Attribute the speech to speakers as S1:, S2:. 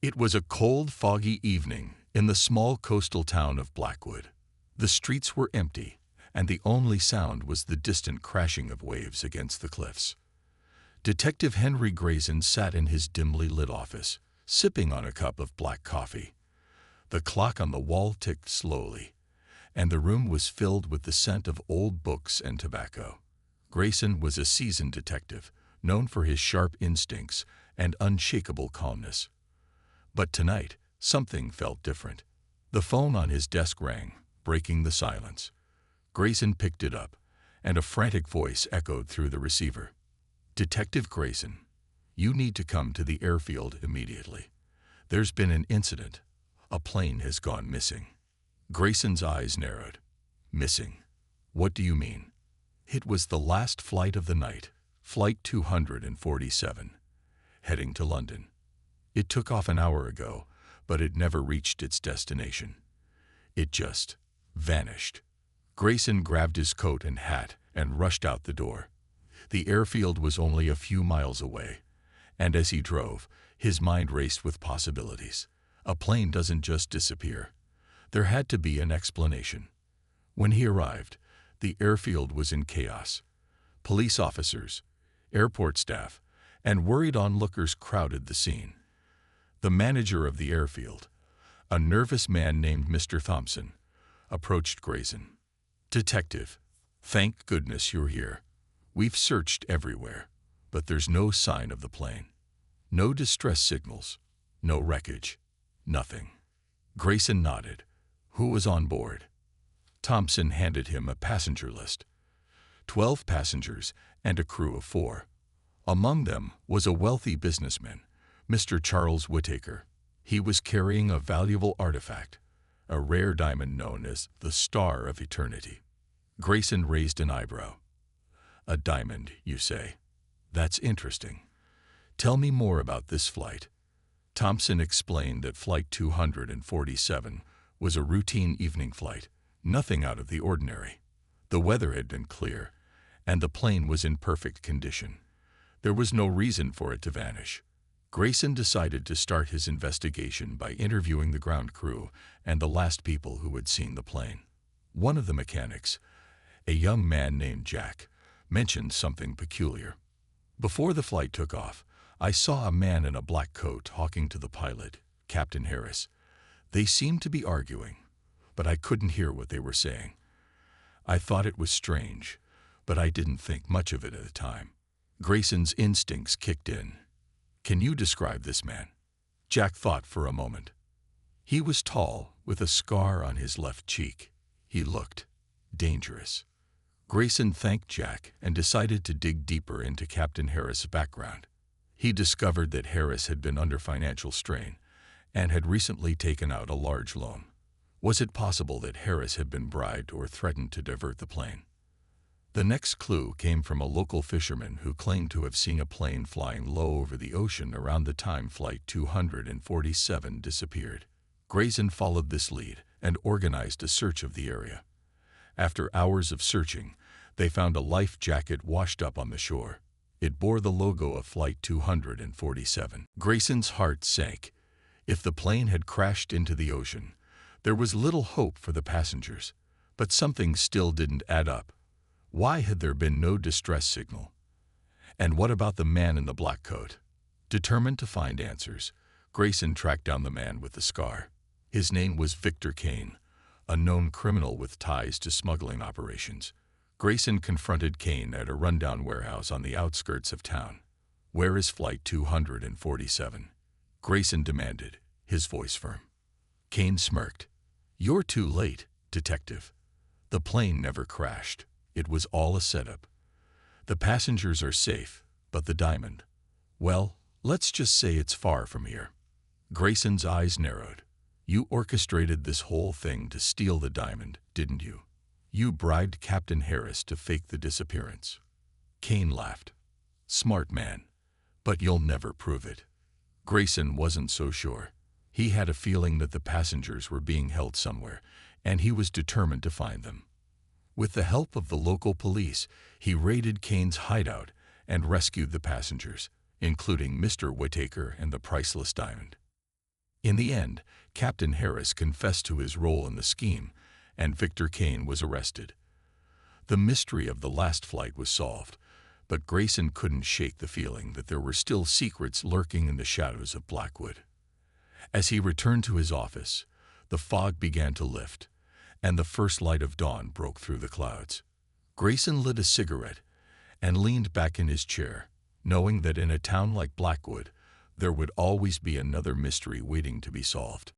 S1: It was a cold, foggy evening in the small coastal town of Blackwood. The streets were empty, and the only sound was the distant crashing of waves against the cliffs. Detective Henry Grayson sat in his dimly lit office, sipping on a cup of black coffee. The clock on the wall ticked slowly, and the room was filled with the scent of old books and tobacco. Grayson was a seasoned detective, known for his sharp instincts and unshakable calmness. But tonight, something felt different. The phone on his desk rang, breaking the silence. Grayson picked it up, and a frantic voice echoed through the receiver. "Detective Grayson, you need to come to the airfield immediately. There's been an incident. A plane has gone missing." Grayson's eyes narrowed. "Missing? What do you mean?" "It was the last flight of the night, Flight 247, heading to London. It took off an hour ago, but it never reached its destination. It just vanished." Grayson grabbed his coat and hat and rushed out the door. The airfield was only a few miles away, and as he drove, his mind raced with possibilities. A plane doesn't just disappear. There had to be an explanation. When he arrived, the airfield was in chaos. Police officers, airport staff, and worried onlookers crowded the scene. The manager of the airfield, a nervous man named Mr. Thompson, approached Grayson. "Detective, thank goodness you're here. We've searched everywhere, but there's no sign of the plane. No distress signals, no wreckage, nothing." Grayson nodded. "Who was on board?" Thompson handed him a passenger list. 12 passengers and a crew of 4. Among them was a wealthy businessman, Mr. Charles Whittaker. He was carrying a valuable artifact, a rare diamond known as the Star of Eternity. Grayson raised an eyebrow. "A diamond, you say? That's interesting. Tell me more about this flight." Thompson explained that Flight 247 was a routine evening flight, nothing out of the ordinary. The weather had been clear, and the plane was in perfect condition. There was no reason for it to vanish. Grayson decided to start his investigation by interviewing the ground crew and the last people who had seen the plane. One of the mechanics, a young man named Jack, mentioned something peculiar. "Before the flight took off, I saw a man in a black coat talking to the pilot, Captain Harris. They seemed to be arguing, but I couldn't hear what they were saying. I thought it was strange, but I didn't think much of it at the time." Grayson's instincts kicked in. "Can you describe this man?" Jack thought for a moment. "He was tall, with a scar on his left cheek. He looked dangerous." Grayson thanked Jack and decided to dig deeper into Captain Harris' background. He discovered that Harris had been under financial strain and had recently taken out a large loan. Was it possible that Harris had been bribed or threatened to divert the plane? The next clue came from a local fisherman who claimed to have seen a plane flying low over the ocean around the time Flight 247 disappeared. Grayson followed this lead and organized a search of the area. After hours of searching, they found a life jacket washed up on the shore. It bore the logo of Flight 247. Grayson's heart sank. If the plane had crashed into the ocean, there was little hope for the passengers, but something still didn't add up. Why had there been no distress signal? And what about the man in the black coat? Determined to find answers, Grayson tracked down the man with the scar. His name was Victor Kane, a known criminal with ties to smuggling operations. Grayson confronted Kane at a rundown warehouse on the outskirts of town. "Where is Flight 247? Grayson demanded, his voice firm. Kane smirked. "You're too late, detective. The plane never crashed. It was all a setup. The passengers are safe, but the diamond, well, let's just say it's far from here." Grayson's eyes narrowed. "You orchestrated this whole thing to steal the diamond, didn't you? You bribed Captain Harris to fake the disappearance." Kane laughed. "Smart man, but you'll never prove it." Grayson wasn't so sure. He had a feeling that the passengers were being held somewhere, and he was determined to find them. With the help of the local police, he raided Kane's hideout and rescued the passengers, including Mr. Whittaker and the priceless diamond. In the end, Captain Harris confessed to his role in the scheme, and Victor Kane was arrested. The mystery of the last flight was solved, but Grayson couldn't shake the feeling that there were still secrets lurking in the shadows of Blackwood. As he returned to his office, the fog began to lift, and the first light of dawn broke through the clouds. Grayson lit a cigarette and leaned back in his chair, knowing that in a town like Blackwood, there would always be another mystery waiting to be solved.